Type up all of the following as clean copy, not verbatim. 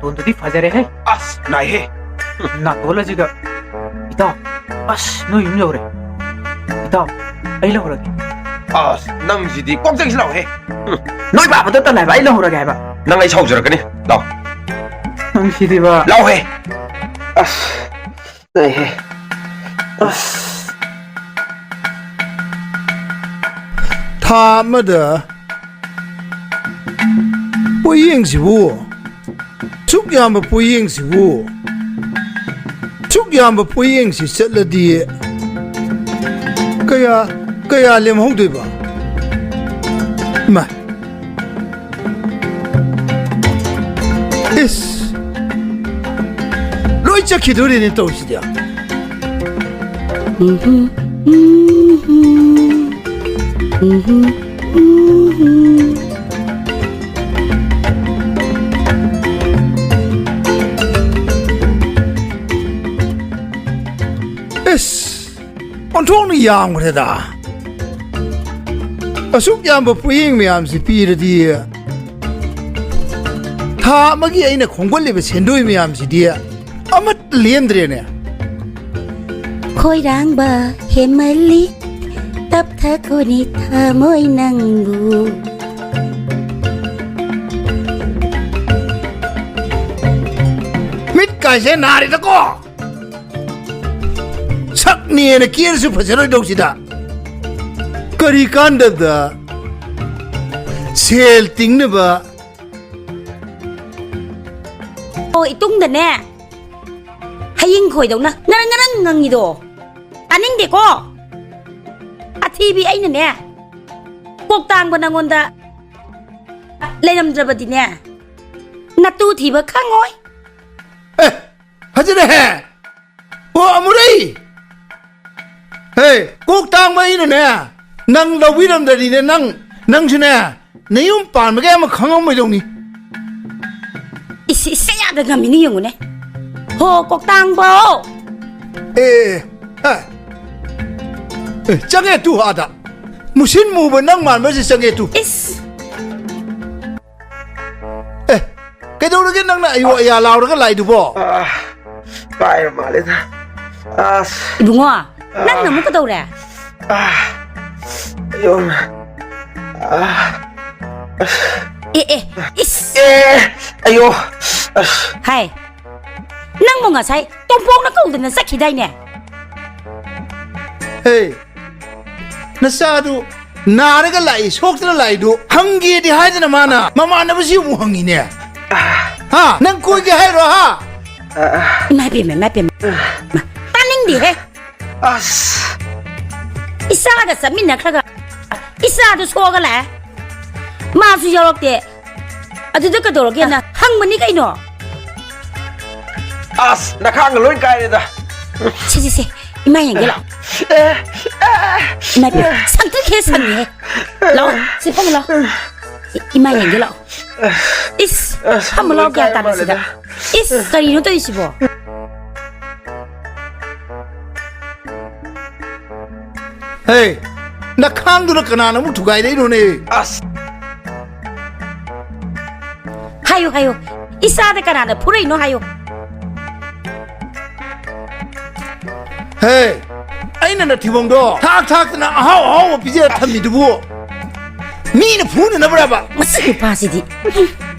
नातोन तो दी फजरे है अस नाई है नातोला जिगा इता अस नो युम यौरे इता आई लहरगे अस नंग जिदी कोकजंग सिलाव है नोय बाबा तो तलाय बा आई लहरगे है बा नंग आई साउजरकनी लाओ नंग सिदी बा लाओ है अस नाई है अस他们的不应是我，ทุกอย่างมัน不应是我，ทุกอย่างมัน不应是设了的，个呀脸红对吧？嘛，yes，罗伊这开头的人都是的。on thong ni yang wa da asuk yang ba puing myam si pi de di tha ma gi ai na khong gol le ba chen doi myam si di amat liem dre ne khoi rang ba he mali tap tha ko ni tha moi nang bu mit kai se na ri da ko sak ni ne kier su pha jero dog si da kari kan da sel ting ne ba oi tung da ne hayin khoi dong na ngarang ngang ni do aning de ko athi bi ai ne pok tang ba nangon da leiram dra di ne na tu thi ba khangoi ha je he o amurai hey kok tang mai ne nang da wi ram da ni ne nang chu ne ne yum pan ma ga ma khang mai dong ni isi se ya da ngam ni yung ne ho kok tang bo chang e tu ha da musin mu ba nang man ma si chang e tu is cái đâu đó cái năng này yêu ya lao đó cái lại được bo pai mà lên ta đúng không năng nào muốn cái đâu nè yun is ayo hay năng mong à say tôm phong nó không được nó sắc khí đây nè hey nó sao tu na cái lại sốt cái lại du hăng kia thì hai cái mà na mà nó phải mu hăng nè ha năng coi cái hay rồi ha mai bìm mà ta ninh đi he isa cái sắm mình nè khắc isa tu xô cái lẽ mà su yêu lộc de à tu cái đồ kia nè hăng mình đi cái nọ na khang cái lối cái này ta xí maiอย่างเงี้ยหรอmai bìm sang tới kia sang nhỉ lo xí phong lo maiอย่างเงี้ยหรอis 한번 lo kia ta được is cái gì nó tới xí bo hey nó khang tu nó cái nào nó muốn thu gai đấy rồi nè hayo isa de kana na pure no hayo hey ai nè thì bông đó thác na hao bây giờ thầm gì được bu mi nó phun nó bra ba masih pa si di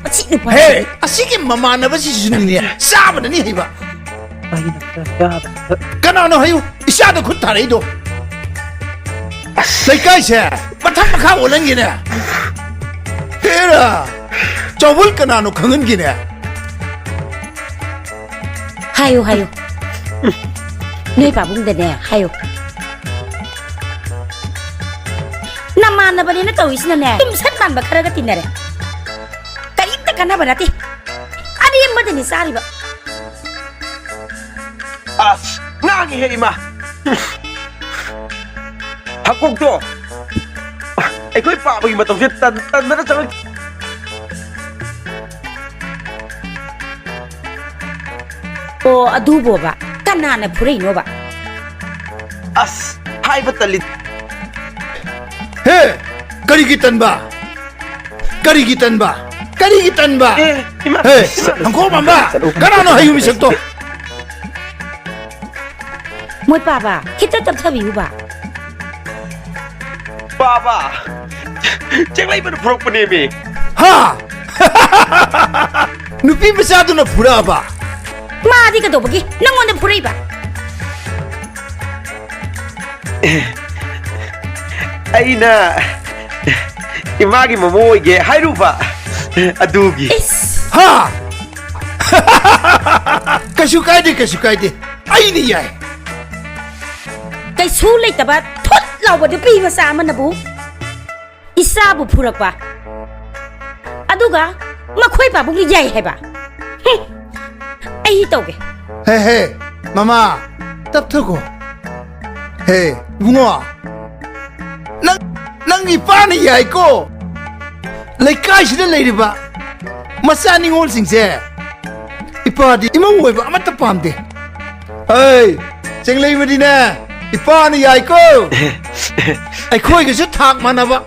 masih pa hey asik mama na ba si suni ne sa ba ni hai ba ai na ya kana no hayo isa da khut ta dai do sai kai se ba thak ma kha wo lang gi ne era chawul kana no khangan gi ne hayo nơi bà bung de nè hayo nama na ba ni na tawi sina nè tum san ban ba khara ga tin nè kai ta kana ba nati adi em ba ni sari ba ngang he ma hakuk to ai khoi pa bi ma tong tan na chang o adu bo ba kana na pure no ba hai ba talit hey kari ki tan ba Kari gitan ba? Ima. Hey, angko mamba. Kana no hayu misek to. Moi papa, kita tap thabi ba. Papa. Ceng lai pada purok pani mi. Ha. Nupi masa tu na pura ba. Ma di ka do bagi, nangon de purai ba. Aina. Imagi mamoy ge hairu ba. Adugi. Is. Ha. Kasukai de. Ai ni yai. Kai su lai ta ba, thot law ba de pi ma sa man na bu. Isa bu purak ba. Aduga, makhoi ba bu yai hai ba. Ai to ge. Hey, mama. Tap thuko. Hey, bunga. Nang ipa ni yai ko. Lai kai shi de lai de ba. Masa ni ngol sing se. Ipa di imong wei ba amata pam de. Hey, cheng lai ma di na. Ipa ni yai ko. Ai khoi ge se thak mana ba.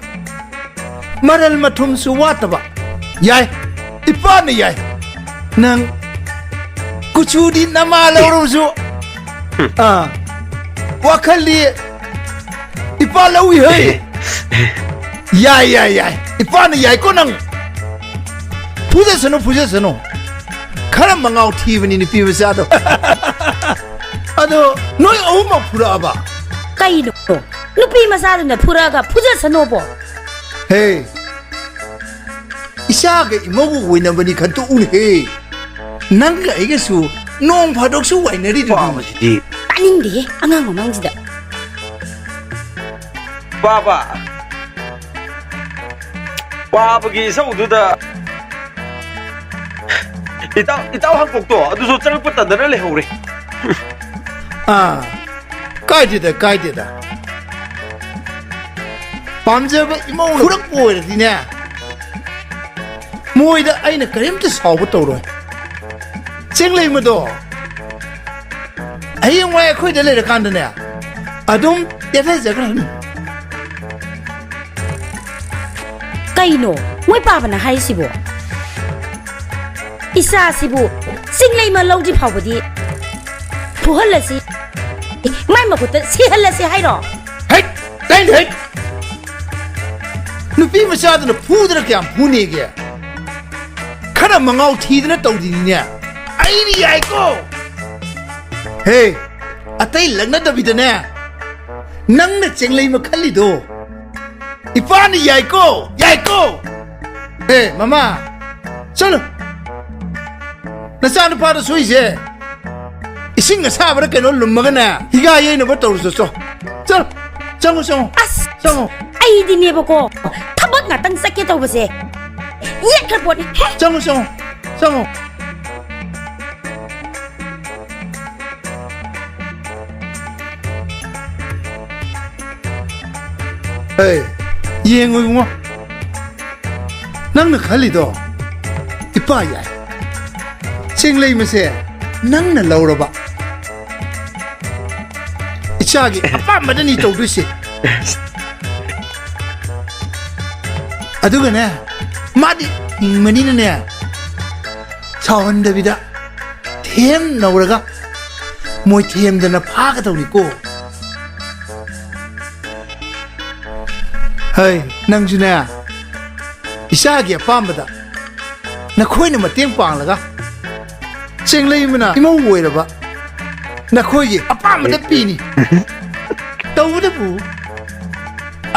Maral mathum su wat ba. Yai, ipa ni yai. Nang kuchu di nama lo su. Wakali ipa lawi hey. Yai. Ipa ni yai ko nang. Puja sano. Kara mangau TV ni pi besado. Ado noi au ma pura ba. Kai no. Nupi ma sa na pura ga puja sano bo. Hey. Isa ke imogu wina bani kantu un hey. Nang ga ige su nong phadok su wai nari du. Papa sidi. Taning de angang mamang ji da. Papa. Papa gi sau du da. Itaw hangkok to. Adu so chang pata da le hore. Kai de da. Pamje ba imong purak boy di ne. Moi da aina karim te saw ba to ro. Cheng lai ma do. Ai ngwa khoi de le kan da ne. Adum de fa za kan. Kai no, moi papa na hai si bo. Isa si bo. Sing lai ma lo di phau ba di. Phu hal la si. Mai ma ko ta si hal la si hai ro. Hey, hey. Nupi masa tu na pu da kya pu ne ge. Kana mangau thi da na tau di ne. Ai ni ai ko. Hey, atai lagna da bi da ne. Nang na cheng lai ma khali do. Ipa ni yai ko. Hey, mama. Chalo. Nasa na pa da sui se. Ising nga sa ba ke no lum ma na. Higa ye no ba tau so. Chalo. Chango. As. Chango. Ai di ne ba ko. Thabak nga tang sakye to ba se. Ye khar bo ni. Chango. Hey, ye ngoi mo. Nang na khali do. Ipa ya. Cheng lai ma se. Nang na law ra ba. Icha gi apa madani to du se. Aduga ne. Madi mani na ne. Chawan da bida. Them na ra ga. Moi them da na pha ka to ni ko. Hey, nang juna. Isa gi apam da. Na khoi na mateng pang la ga. Cheng lai ma na imo woi ra ba. Na khoi gi apam da pi ni. Tau da bu.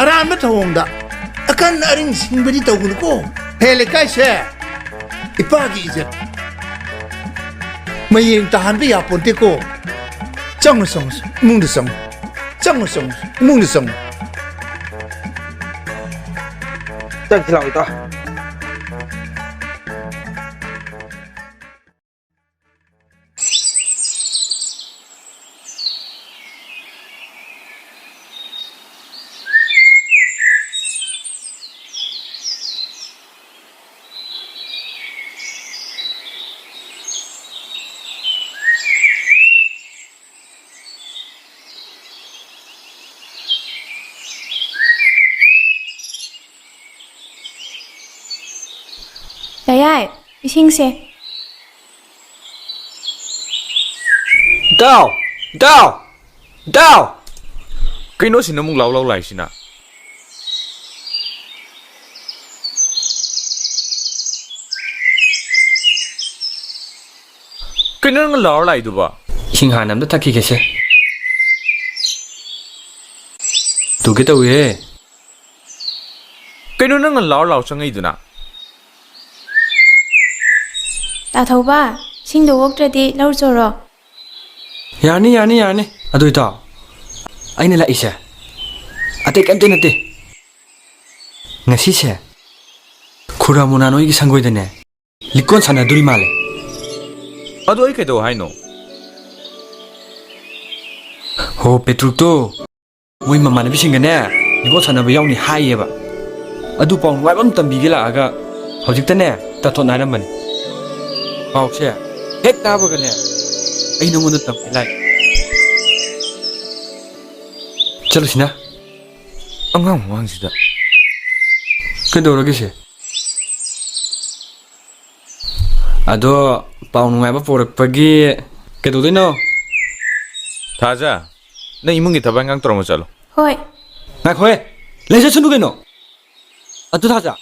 Aram na thong da. Akan aring sing bari tau ko. Hele kai se. Ipa gi je. Mayeng tahan bi ya pon te ko. Chang song mung de song. Chang song mung de song. Chang chilau ito. ꯇꯌꯥꯏ ꯏꯁꯤꯡꯁꯦ ꯏꯇꯥꯎ ꯏꯇꯥꯎ ꯏꯇꯥꯎ ꯀꯩꯅꯣ ꯁꯤꯅ ꯑꯃꯨꯛ ꯂꯥꯎ ꯂꯥꯏꯁꯤꯅ ꯀꯩꯅꯣ ꯅꯪ ꯂꯥꯎꯔ ꯂꯥꯛꯏꯗꯨꯕ ꯏꯁꯤꯡ ꯍꯥꯟꯅ ꯑꯝꯇ ꯊꯛꯈꯤꯒꯦꯁꯦ ꯇꯨꯒꯦ ꯇꯧꯏꯍꯦ ꯀꯩꯅꯣ ꯅꯪꯅ ꯂꯥꯎꯔ ꯆꯪꯉꯛꯏꯗꯨꯅ ꯇꯥꯊꯧꯕ ꯏꯁꯤꯡꯗꯣ ꯑꯣꯛꯇ꯭ꯔꯗꯤ ꯂꯧ ꯆꯣꯔꯣ ꯌꯥꯔꯅꯤ ꯌꯥꯔꯅꯤ ꯌꯥꯔꯅꯤ ꯑꯗꯨ ꯏꯇꯥꯎ ꯑꯩꯅ ꯂꯥꯛꯏꯁꯦ ꯑꯇꯩ ꯀꯩꯝꯇ ꯅꯠꯇꯦ ꯉꯁꯤꯁꯦ ꯈꯨꯔꯥꯃꯨꯅꯥ ꯅꯣꯏꯒꯤ ꯁꯪꯒꯣꯏꯗꯅꯦ ꯂꯤꯛꯀꯣꯟ ꯁꯥꯟꯅꯗꯣꯔꯤ ꯃꯥꯜꯂꯦ ꯑꯗꯣ ꯑꯩ ꯀꯩꯗꯧ ꯍꯥꯏꯅꯣ ꯍꯣ ꯄꯦꯇ꯭ꯔꯨꯛꯇꯣ ꯃꯣꯏ ꯃꯃꯥꯟꯅꯕꯤꯁꯤꯡꯒꯅꯦ ꯂꯤꯛꯀꯣꯟ ꯁꯥꯟꯅꯕ ꯌꯥꯎꯅꯤ ꯍꯥꯏꯌꯦꯕ ꯑꯗꯨ ꯄꯥꯎ ꯅꯨꯡꯉꯥꯏꯕ ꯑꯃ ꯇꯝꯕꯤꯒꯦ ꯂꯥꯛꯑꯒ ꯍꯧꯖꯤꯛꯇꯅꯦ ꯇꯥꯊꯣꯠ ꯍꯥꯏꯔꯝꯕꯅꯤ ꯄꯥꯎꯁꯦ ꯍꯦꯛ ꯇꯥꯕꯒꯅꯦ ꯑꯩ ꯅꯉꯣꯟꯗ ꯇꯝꯒꯦ ꯂꯥꯛꯏ ꯆꯠꯂꯨꯁꯤꯅ ꯑꯉꯥꯡ ꯃꯃꯥꯡꯁꯤꯗ ꯀꯩꯗꯧꯔꯒꯦꯁꯦ ꯑꯗꯣ ꯄꯥꯎ ꯅꯨꯡꯉꯥꯏꯕ ꯄꯣꯔꯛꯄꯒꯤ ꯀꯩꯗꯧꯗꯣꯏꯅꯣ ꯊꯥꯖ ꯅꯪ ꯏꯃꯨꯡꯒꯤ ꯊꯕꯛ ꯏꯟꯈꯥꯡ ꯇꯧꯔꯝꯃ ꯆꯠꯂꯣ ꯍꯣꯏ ꯉꯥꯏꯈꯣꯍꯦ ꯂꯩꯖꯁꯅꯨ ꯀꯩꯅꯣ ꯑꯗꯨ ꯊꯥꯖ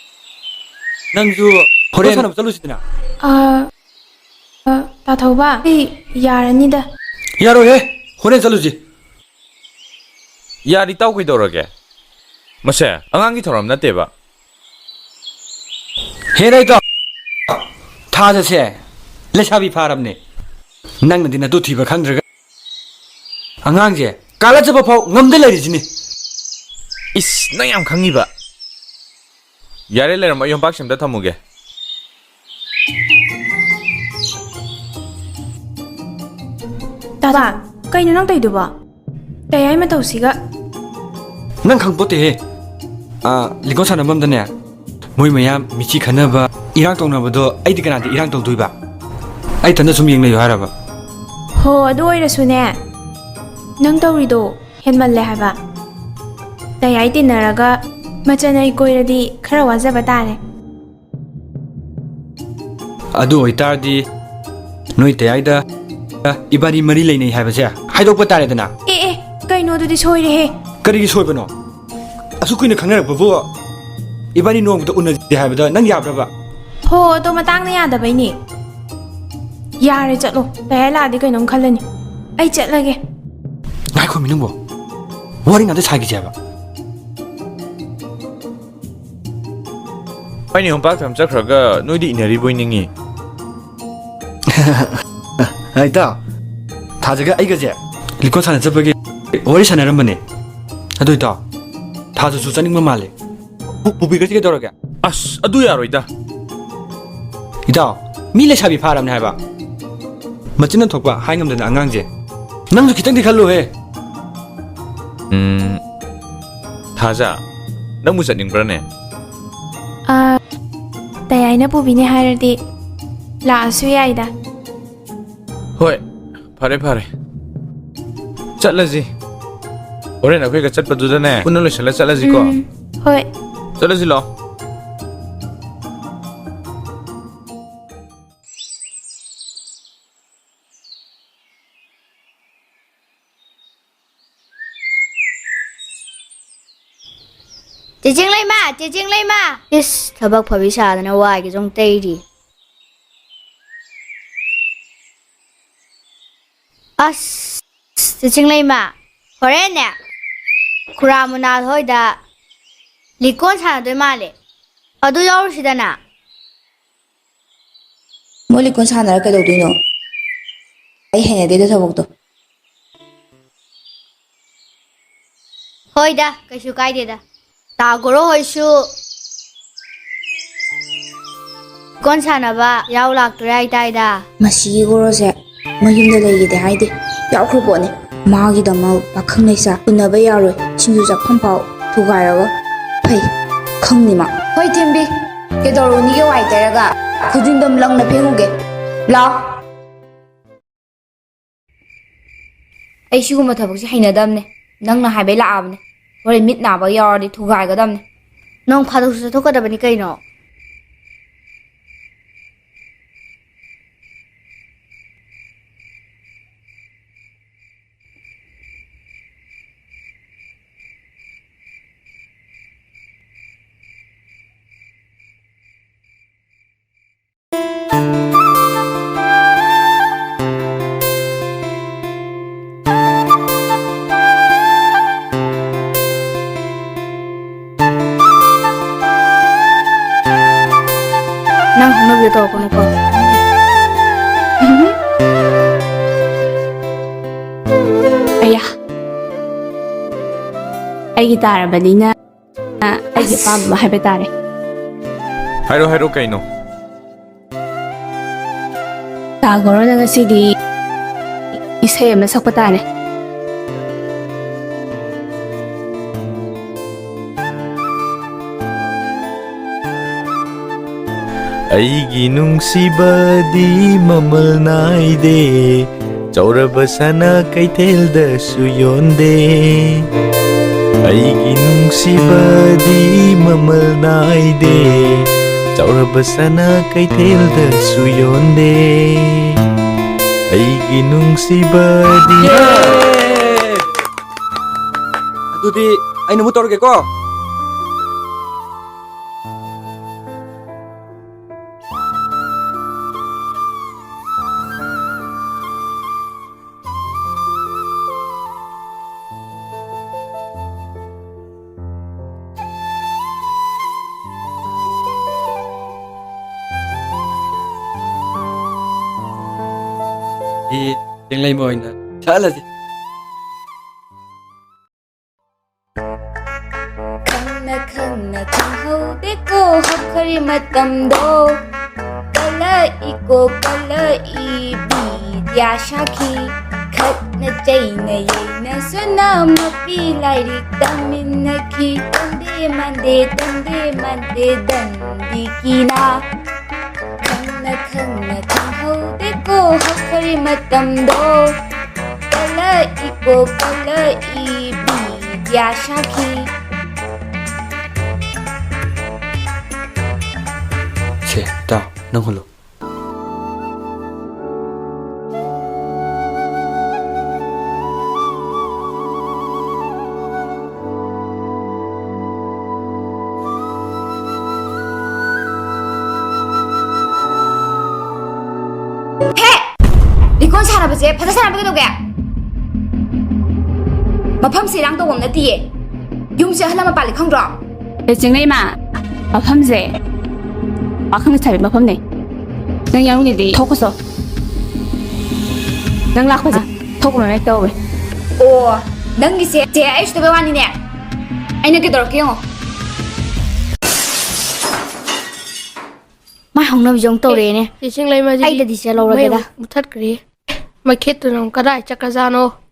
ꯅꯪꯁꯨ ꯍꯣꯔꯦꯟ ꯁꯥꯟꯅꯕ ꯆꯠꯂꯨꯁꯤꯗꯅ ꯇꯥꯊꯧꯕ ꯑꯩ ꯌꯥꯔꯅꯤꯗ ꯌꯥꯔꯣꯏꯍꯦ ꯍꯣꯔꯦꯟ ꯆꯠꯂꯨꯁꯤ ꯌꯥꯔꯤ ꯇꯥꯎ ꯀꯩꯗꯧꯔꯒꯦ ꯃꯁꯦ ꯑꯉꯥꯡꯒꯤ ꯊꯧꯔꯝ ꯅꯠꯇꯦꯕ ꯍꯦꯔ ꯏꯇꯥꯎ ꯊꯥꯖꯁꯦ ꯂꯩꯁꯥꯕꯤ ꯐꯥꯔꯕꯅꯦ ꯅꯪꯅꯗꯤ ꯅꯇꯨ ꯊꯤꯕ ꯈꯪꯗ꯭ꯔꯒ ꯑꯉꯥꯡꯁꯦ ꯀꯥꯜꯂꯖꯕ ꯐꯥꯎ ꯉꯝꯗ ꯂꯩꯔꯤꯁꯤꯅꯤ ꯏꯁ ꯅꯪ ꯌꯥꯝ ꯈꯪꯉꯤꯕ ꯌꯥꯔꯦ ꯂꯩꯔꯝꯃꯣ ꯑꯩ ꯌꯣꯝꯄꯥꯛꯁꯦ ꯑꯝꯇ ꯊꯝꯃꯨꯒꯦ ꯇꯥꯊꯧꯕ ꯀꯩꯅꯣ ꯅꯪ ꯇꯧꯏꯗꯨꯕꯣ ꯇꯌꯥꯏ ꯃꯇꯧꯁꯤꯒ ꯅꯪ ꯈꯪꯄꯣꯠꯇꯦꯍꯦ ꯂꯤꯛꯀꯣꯟ ꯁꯥꯟꯅꯐꯝꯗꯅꯦ ꯃꯣꯏ ꯃꯌꯥꯝ ꯃꯤꯆꯤ ꯈꯟꯅꯕ ꯏꯔꯥꯡ ꯇꯧꯅꯕꯗꯣ ꯑꯩꯗꯤ ꯀꯅꯥꯗ ꯏꯔꯥꯡ ꯇꯧꯗꯣꯏꯕ ꯑꯩ ꯊꯟꯗ ꯁꯨꯝ ꯌꯦꯡ ꯂꯩꯌꯨ ꯍꯥꯏꯔꯕ ꯍꯣ ꯑꯗꯨ ꯑꯣꯏꯔꯁꯨꯅꯦ ꯅꯪ ꯇꯧꯔꯤꯗꯣ ꯍꯦꯟꯃꯜꯂꯦ ꯍꯥꯏꯕ ꯇꯌꯥꯏ ꯇꯤꯟꯅꯔꯒ ꯃꯆꯟꯅꯩ ꯀꯣꯏꯔꯗꯤ ꯈꯔ ꯋꯥꯖꯕ ꯇꯥꯔꯦ ꯑꯗꯨ ꯑꯣꯏꯇꯥꯔꯗꯤ ꯅꯣꯏ ꯇꯌꯥꯏꯗ ꯏꯕꯥꯅꯤ ꯃꯔꯤ ꯂꯩꯅꯩ ꯍꯥꯏꯕꯁꯦ ꯍꯥꯏꯗꯣꯛꯄ ꯇꯥꯔꯦꯗꯅ ꯑꯦ ꯀꯩꯅꯣꯗꯨꯗꯤ ꯁꯣꯏꯔꯦꯍꯦ ꯀꯔꯤꯒꯤ ꯁꯣꯏꯕꯅꯣ ꯑꯁꯨꯛ ꯀꯨꯏꯅ ꯈꯪꯅꯔꯛꯄꯕꯨ ꯏꯕꯥꯅꯤ ꯅꯣꯡꯃꯗ ꯎꯅꯁꯦ ꯍꯥꯏꯕꯗ ꯅꯪ ꯌꯥꯕ꯭ꯔꯕ ꯍꯣ ꯑꯗꯣ ꯃꯇꯥꯡꯅ ꯌꯥꯗꯕꯩꯅꯤ ꯌꯥꯔꯦ ꯆꯠꯂꯣ ꯇꯌꯥꯏ ꯂꯥꯛꯑꯗꯤ ꯀꯩꯅꯣꯝ ꯈꯜꯂꯅꯤ ꯑꯩ ꯆꯠꯂꯒꯦ ꯉꯥꯏꯈꯣ ꯃꯤꯅꯨꯡꯕꯣ ꯋꯥꯔꯤ ꯉꯥꯛꯇ ꯁꯥꯈꯤꯁꯦ ꯍꯥꯏꯕ ꯑꯩꯅ ꯌꯣꯝꯄꯥꯛ ꯊꯝ ꯆꯠꯈ꯭ꯔꯒ ꯅꯣꯏꯗꯤ ꯏꯟꯅꯔꯤꯕꯣꯏ ꯅꯤꯡꯉꯤ ꯏꯇꯥꯎ ꯊꯥꯖꯒ ꯑꯩꯒꯁꯦ ꯂꯤꯛꯀꯣꯟ ꯁꯥꯟꯅ ꯆꯠꯄꯒꯤ ꯋꯥꯔꯤ ꯁꯥꯟꯅꯔꯝꯕꯅꯦ ꯑꯗꯨ ꯏꯇꯥꯎ ꯊꯥꯖꯁꯨ ꯆꯠꯅꯤꯡꯕ ꯃꯥꯜꯂꯦ ꯄꯨꯕꯤꯒ꯭ꯔꯁꯤ ꯀꯩꯗꯧꯔꯒꯦ ꯑꯁ ꯑꯗꯨ ꯌꯥꯔꯣꯏꯗ ꯏꯇꯥꯎ ꯃꯤ ꯂꯩꯁꯥꯕꯤ ꯐꯥꯔꯕꯅꯦ ꯍꯥꯏꯕ ꯃꯆꯤꯟꯅ ꯊꯣꯛꯄ ꯍꯥꯏ ꯉꯝꯗꯅ ꯑꯉꯥꯡꯁꯦ ꯅꯪꯁꯨ ꯈꯤꯇꯪꯗꯤ ꯈꯜꯂꯨꯍꯦ ꯊꯥꯖ ꯅꯪꯕꯨ ꯆꯠꯅꯤꯡꯕ꯭ꯔꯅꯦ ꯇꯌꯥꯏꯅ ꯄꯨꯕꯤꯅꯦ ꯍꯥꯏꯔꯗꯤ ꯂꯥꯛꯑꯁꯨ ꯌꯥꯏꯗ ꯍꯣꯏ ꯐꯔꯦ ꯐꯔꯦ ꯆꯠꯂꯁꯤ ꯍꯣꯔꯦꯟ ꯑꯩꯈꯣꯏꯒ ꯆꯠꯄꯗꯨꯗꯅꯦ ꯄꯨꯟꯅ ꯂꯣꯏꯁꯤꯜꯂ ꯆꯠꯂꯁꯤꯀꯣ ꯍꯣꯏ ꯆꯠꯂꯁꯤ ꯂꯥꯛꯑꯣ ꯆꯦꯆꯦꯡ ꯂꯩꯃ ꯆꯦꯆꯦꯡ ꯂꯩꯃ ꯏꯁ ꯊꯕꯛ ꯐꯕꯤ ꯁꯥꯗꯅ ꯋꯥꯏꯒꯤ ꯁꯨꯝ ꯇꯩꯔꯤ ꯑꯁ ꯆꯦꯆꯦꯡ ꯂꯩꯃ ꯍꯣꯔꯦꯟꯅꯦ ꯈꯨꯔꯥꯃꯨꯅꯥ ꯍꯣꯏꯗ ꯂꯤꯛꯀꯣꯟ ꯁꯥꯟꯅꯗꯣꯏ ꯃꯥꯜꯂꯦ ꯑꯗꯨ ꯌꯥꯎꯔꯨꯁꯤꯗꯅ ꯃꯣꯏ ꯂꯤꯛꯀꯣꯟ ꯁꯥꯟꯅꯔ ꯀꯩꯗꯧꯗꯣꯏꯅꯣ ꯑꯩ ꯍꯩꯅꯗꯦꯗ ꯊꯕꯛꯇꯣ ꯍꯣꯏꯗ ꯀꯩꯁꯨ ꯀꯥꯏꯗꯦꯗ ꯇꯥꯒꯣꯔꯣ ꯍꯣꯏꯁꯨ ꯂꯤꯛꯀꯣꯟ ꯁꯥꯟꯅꯕ ꯌꯥꯎ ꯂꯥꯛꯇꯣꯔꯦ ꯍꯥꯏꯇꯥꯏꯗ ꯃꯁꯤꯒꯤ ꯒꯣꯔꯣꯁꯦ ꯃꯌꯨꯝꯗ ꯂꯩꯒꯤꯗꯦ ꯍꯥꯏꯗꯦ ꯌꯥꯎꯈ꯭ꯔ ꯄꯣꯠꯅꯤ ꯃꯥꯒꯤꯗꯃꯛ ꯄꯥꯈꯪ ꯂꯩꯁꯥ ꯎꯟꯅꯕ ꯌꯥꯔꯣꯏ ꯁꯤꯡꯖꯨ ꯆꯥꯐꯝ ꯐꯥꯎ ꯊꯨꯒꯥꯏꯔꯒ ꯐꯩ ꯈꯪꯅꯤ ꯃꯥ ꯍꯣꯏ ꯊꯦꯝꯕꯤ ꯀꯩꯗꯧꯔꯨꯅꯤꯒꯦ ꯋꯥꯏ ꯇꯩꯔꯒ ꯈꯨꯖꯤꯟꯗꯨꯝ ꯂꯪꯅ ꯐꯦꯡꯉꯨꯒꯦ ꯂꯥꯎ ꯑꯩ ꯁꯤꯒꯨꯝꯕ ꯊꯕꯛꯁꯦ ꯍꯩꯅꯗꯕꯅꯦ ꯅꯪꯅ ꯍꯥꯏꯕꯩ ꯂꯥꯛꯑꯕꯅꯦ ꯍꯣꯔꯦꯟ ꯃꯤꯠ ꯅꯥꯕ ꯌꯥꯎꯔꯗꯤ ꯊꯨꯒꯥꯏꯒꯗꯕꯅꯦ ꯅꯣꯡ ꯐꯥꯗꯣꯛꯁꯨ ꯆꯠꯊꯣꯛꯀꯗꯕꯅꯤ ꯀꯩꯅꯣ Nang hongnabi to ko ko. ꯑꯌꯥ ꯑꯩꯒꯤ ꯇꯥꯔꯕꯅꯤꯅ ꯑꯩꯒꯤ ꯑꯄꯥꯝꯕ ꯍꯥꯏꯕ ꯇꯥꯔꯦ ꯍꯥꯏꯔꯣ ꯍꯥꯏꯔꯣ ꯀꯩꯅꯣ ꯇꯥꯒꯣꯔꯣꯅ ꯉꯁꯤꯗꯤ ꯏꯁꯩ ꯑꯃ ꯁꯛꯄ ꯇꯥꯔꯦ ꯑꯩꯒꯤ ꯅꯨꯡꯁꯤꯕꯗꯤ ꯃꯃꯜ ꯅꯥꯏꯗꯦ ꯆꯥꯎꯔꯕ ꯁꯅꯥ ꯀꯩꯊꯦꯜꯗꯁꯨ ꯌꯣꯟꯗꯦ ꯑꯩꯒꯤ ꯅꯨꯡꯁꯤꯕꯗꯤ ꯃꯃꯜ ꯅꯥꯏꯗꯦ ꯆꯥꯎꯔꯕ ꯁꯅꯥ ꯀꯩꯊꯦꯜꯗꯁꯨ ꯌꯣꯟꯗꯦ ꯑꯩꯒꯤ ꯅꯨꯡꯁꯤꯕꯗꯤ ꯑꯗꯨꯗꯤ ꯑꯩꯅ ꯑꯃꯨꯛ ꯇꯧꯔꯒꯦꯀꯣ ꯆꯦꯡꯂꯩ ꯑꯣꯏꯅ ꯁꯛꯍꯜꯂꯁꯤ Khangna khangna khanghaude ko hakhari matamdo kalai ko kalai bidya shakhi khatna chaina yaina suna mapi lairi taminaki tande mande dandi kina khangna khangna khanghaude ko hakhari matamdo kalai ko kalai bidya shakhi ꯁꯦ ꯇꯥꯎ ꯅꯪ ꯍꯨꯜꯂꯣ 리콘 사나버제 바다 사나버게 도게 마팜세랑 또 없나디에 용세 하나만 빨리 콩드로 ꯆꯤꯡꯂꯩꯃ ꯃꯐꯝꯁꯦ ꯄꯥꯈꯪꯅ ꯁꯥꯕꯤ ꯃꯐꯝꯅꯦ ꯅꯪ ꯌꯥꯎꯅꯤꯡꯉꯗꯤ ꯊꯣꯛꯈꯣꯁꯣ ꯅꯪ ꯂꯥꯛꯄꯁꯦ ꯊꯣꯛꯄ make ꯇꯧꯋꯦ 오 넌기세 제 아이슈도 배워니네 아이는 게 더럽게요 마 홍나비 좀 떠래네 Teaching lai ma ji 아이다 디세 러러게다 mutat kri ma khet tu nong kadai chakazano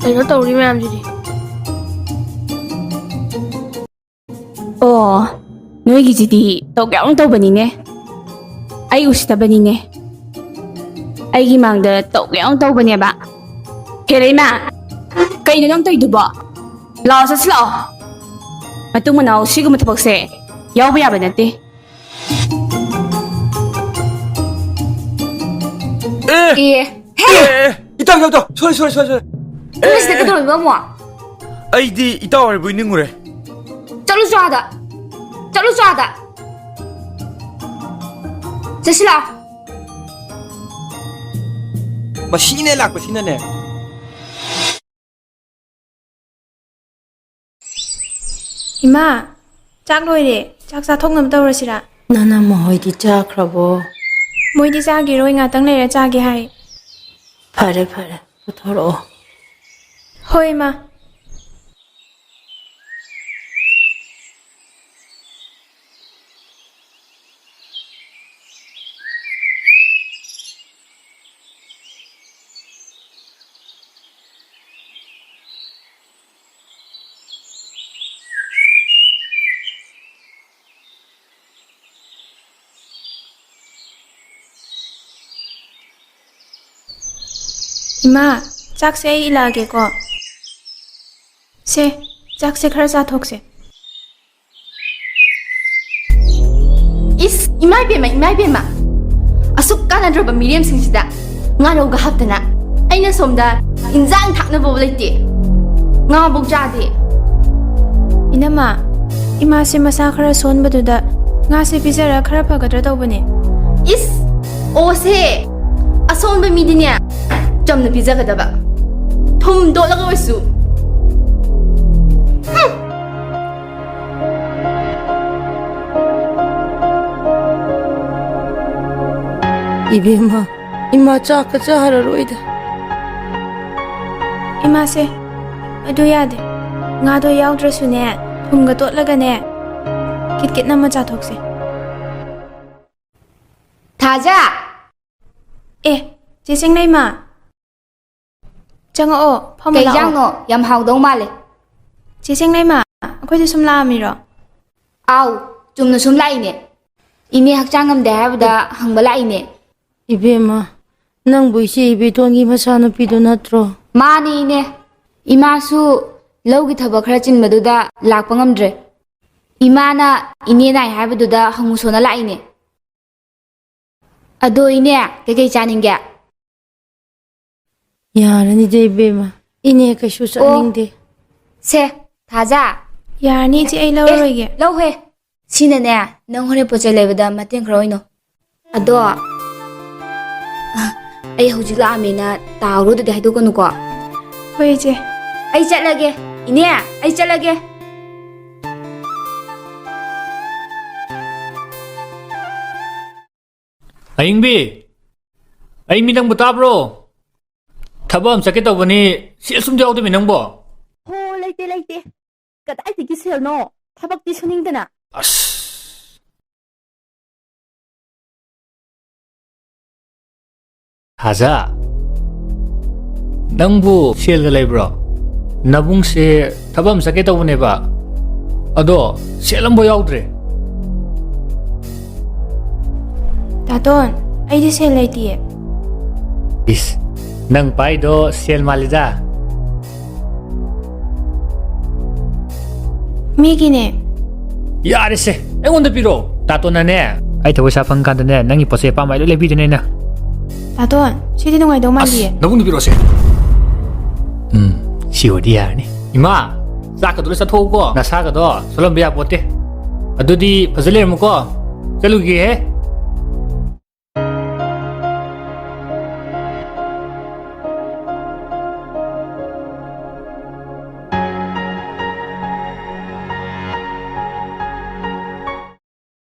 kaino tawri mayam ji ꯑꯣ ꯅꯣꯏꯒꯤꯁꯤꯗꯤ ꯇꯧꯒ꯭ꯌꯥꯎꯅ ꯇꯧꯕꯅꯤꯅꯦ ꯑꯩ ꯎꯁꯤꯠꯇꯕꯅꯤꯅꯦ ꯑꯩꯒꯤ ꯃꯥꯡꯗ ꯇꯧꯒ꯭ꯌꯥꯎꯅ ꯇꯧꯕꯅꯦꯕ ꯍꯦꯔꯩꯃ ꯀꯩꯅꯣ ꯅꯪ ꯇꯧꯏꯗꯨꯕꯣ ꯂꯥꯛꯑꯣ ꯆꯠꯁꯤ ꯂꯥꯛꯑꯣ ꯃꯇꯨꯡ ꯃꯅꯥꯎ ꯁꯤꯒꯨꯝꯕ ꯊꯕꯛꯁꯦ ꯌꯥꯎꯕ ꯌꯥꯕ ꯅꯠꯇꯦ 예 이따 소리 그래서 내가 너 뭐? ꯑꯩꯗꯤ ꯏꯇꯥꯎ ꯍꯥꯏꯕꯨ ꯅꯤꯡꯉꯨꯔꯦ ꯆꯠꯂꯨ ꯆꯥꯗ ꯆꯠꯁꯤ ꯂꯥꯛꯑꯣ ꯃꯁꯤꯅꯦ ꯂꯥꯛꯄꯁꯤꯅꯅꯦ ꯏꯃꯥ ꯆꯥꯛ ꯂꯣꯏꯔꯦ ꯆꯥꯛ ꯆꯥꯊꯣꯛꯅꯕ ꯇꯧꯔꯁꯤꯔꯥ ꯅꯅꯝꯃ ꯍꯣꯏꯗꯤ ꯆꯥꯈ꯭ꯔꯕꯣ ꯃꯣꯏꯗꯤ ꯆꯥꯒꯤꯔꯣꯏ ꯉꯥꯛꯇꯪ ꯂꯩꯔ ꯆꯥꯒꯦ ꯍꯥꯏ ꯐꯔꯦ ꯄꯨꯊꯣꯔꯛꯑꯣ ꯍꯣꯏ ꯏꯃꯥ 이마, 짝새 일하게고. 세, 짝새 칼사 톡세. is imai bema asuk kanadroba medium singsida ngaro ga haptana aina somda injang thakna bo leite nga bok jade 이나마, 이마세 마사 khara sonbaduda ngase pizara khara phagadra tawbane. is o se ason ba midinya jamna pizza gadaba ꯊꯨꯝ ꯗꯣꯠꯂꯒ ꯑꯣꯏꯁꯨ 이베마 이마 ꯆꯥꯛꯀ ꯆꯥꯔꯔꯣꯏꯗ ꯏꯃꯥꯁꯦ ꯑꯗꯨ ꯌꯥꯗꯦ ꯉꯥꯗꯣ ꯌꯥꯎꯗ꯭ꯔꯁꯨꯅꯦ ꯊꯨꯝꯒ ꯇꯣꯠꯂꯒꯅꯦ kit kit ꯅꯝꯃ ꯆꯥꯊꯣꯛꯁꯦ ꯊꯥꯖ ꯑꯦ ꯆꯦ ꯆꯤꯡꯂꯩꯃ ꯆꯪꯉꯛꯑꯣ ꯐꯝꯃꯨ ꯀꯩ ꯂꯥꯛꯑꯣ ꯖꯥꯡꯅꯣ ꯌꯥꯝ ꯍꯥꯎꯗꯧ ꯃꯥꯜꯂꯦ ꯆꯦ ꯆꯤꯡꯂꯩꯃ ꯑꯩꯈꯣꯏꯗꯤ ꯁꯨꯝ ꯂꯥꯛꯑꯝꯃꯤꯔꯣ ꯑꯥꯎ ꯆꯨꯝꯅ ꯁꯨꯝ ꯂꯥꯛꯏꯅꯦ ꯏꯅꯦ ꯍꯛꯆꯥꯡ ꯉꯝꯗꯦ ꯍꯥꯏꯕꯗ ꯍꯪꯕ ꯂꯥꯛꯏꯅꯦ 이베마 ꯅꯪꯕꯨ ꯏꯆꯦ ꯏꯕꯦꯇꯣꯟꯒꯤ ꯃꯆꯥꯅꯨꯄꯤꯗꯨ ꯅꯠꯇ꯭ꯔꯣ ꯃꯥꯅꯦ ꯏꯅꯦ ꯏꯃꯥꯁꯨ ꯂꯧꯒꯤ ꯊꯕꯛ ꯈꯔ ꯆꯤꯟꯕꯗꯨꯗ ꯂꯥꯛꯄ ꯉꯝꯗ꯭ꯔꯦ 이마나 이네 나이 하이브두다 항무소나 라이네 아도 이네 그게 짜는 게 야라니 제베마 이네 그슈 짜닝데 세 다자 ꯌꯥꯔꯅꯤ ꯏꯆꯦ ꯑꯩ ꯂꯧꯔꯔꯣꯏꯒꯦ ꯂꯧꯍꯦ ꯁꯤꯅꯅꯦ ꯅꯪ ꯍꯣꯔꯦꯟ ꯄꯣꯠꯆꯩ ꯂꯩꯕꯗ ꯃꯇꯦꯡ ꯈꯔ ꯑꯣꯏꯅꯣ ꯑꯗꯣ ꯑꯩ ꯍꯧꯖꯤꯛ ꯂꯥꯛꯑꯃꯤꯅ ꯇꯥꯎꯔꯣꯗꯗꯤ ꯍꯥꯏꯗꯣꯛꯀꯅꯨꯀꯣ ꯍꯣꯏ ꯏꯆꯦ ꯑꯩ ꯆꯠꯂꯒꯦ 이네 ꯑꯩ ꯆꯠꯂꯒꯦ ꯑꯌꯤꯡꯕꯤ ꯑꯌꯤꯡꯕꯤ ꯅꯪꯕꯨ ꯇꯥꯕ꯭ꯔꯣ ꯊꯕꯛ ꯑꯃ ꯆꯠꯀꯦ ꯇꯧꯕꯅꯤ ꯁꯦꯜ ꯁꯨꯝ ꯌꯥꯎꯗꯕꯤ ꯅꯪꯕꯣ ꯍꯣ ꯂꯩꯇꯦ ꯂꯩꯇꯦ ꯀꯗꯥꯏꯗꯒꯤ ꯁꯦꯜꯅꯣ ꯊꯕꯛꯇꯤ ꯁꯨꯅꯤꯡꯗꯅ ꯑꯁ 하자 ꯅꯪꯕꯨ ꯁꯦꯜꯒ ꯂꯩꯕ꯭ꯔꯣ ꯅꯕꯨꯡꯁꯦ ꯊꯕꯛ ꯑꯃ ꯆꯠꯀꯦ ꯇꯧꯕꯅꯦꯕ ꯑꯗꯣ ꯁꯦꯜ ꯑꯃꯐꯥꯎ ꯌꯥꯎꯗ꯭ꯔꯦ ꯇꯥꯇꯣꯟ ꯑꯩꯗꯤ ꯁꯦꯜ ꯂꯩꯇꯤꯌꯦ 이스 ꯅꯪ ꯄꯥꯏꯗꯣ ꯁꯦꯜ ꯃꯥꯜꯂꯤꯗ ꯃꯤꯒꯤꯅꯦ ꯌꯥꯔꯦꯁꯦ ꯑꯩꯉꯣꯟꯗ ꯄꯤꯔꯣ ꯇꯥꯇꯣꯟꯅꯅꯦ ꯑꯩ ꯊꯕꯛ ꯄꯩꯁꯥ ꯐꯪꯀꯥꯟꯗꯅꯦ ꯅꯪꯒꯤ ꯄꯣꯠꯆꯩ ꯑꯄꯥꯝꯕ ꯂꯣꯏ ꯂꯩꯕꯤꯗꯣꯏꯅꯦ ꯑꯩꯅ ꯇꯥꯇꯣꯟ ꯁꯤꯗꯤ ꯅꯨꯡꯉꯥꯏꯗꯧ ꯃꯥꯟꯗꯤꯌꯦ 너bun도 빌었어. 시월이 야니. 이마, 싹가도 싸토고 나 사가도 솔럼비야 보때. 아도디 퍼즐레 먹고 짤루기 해.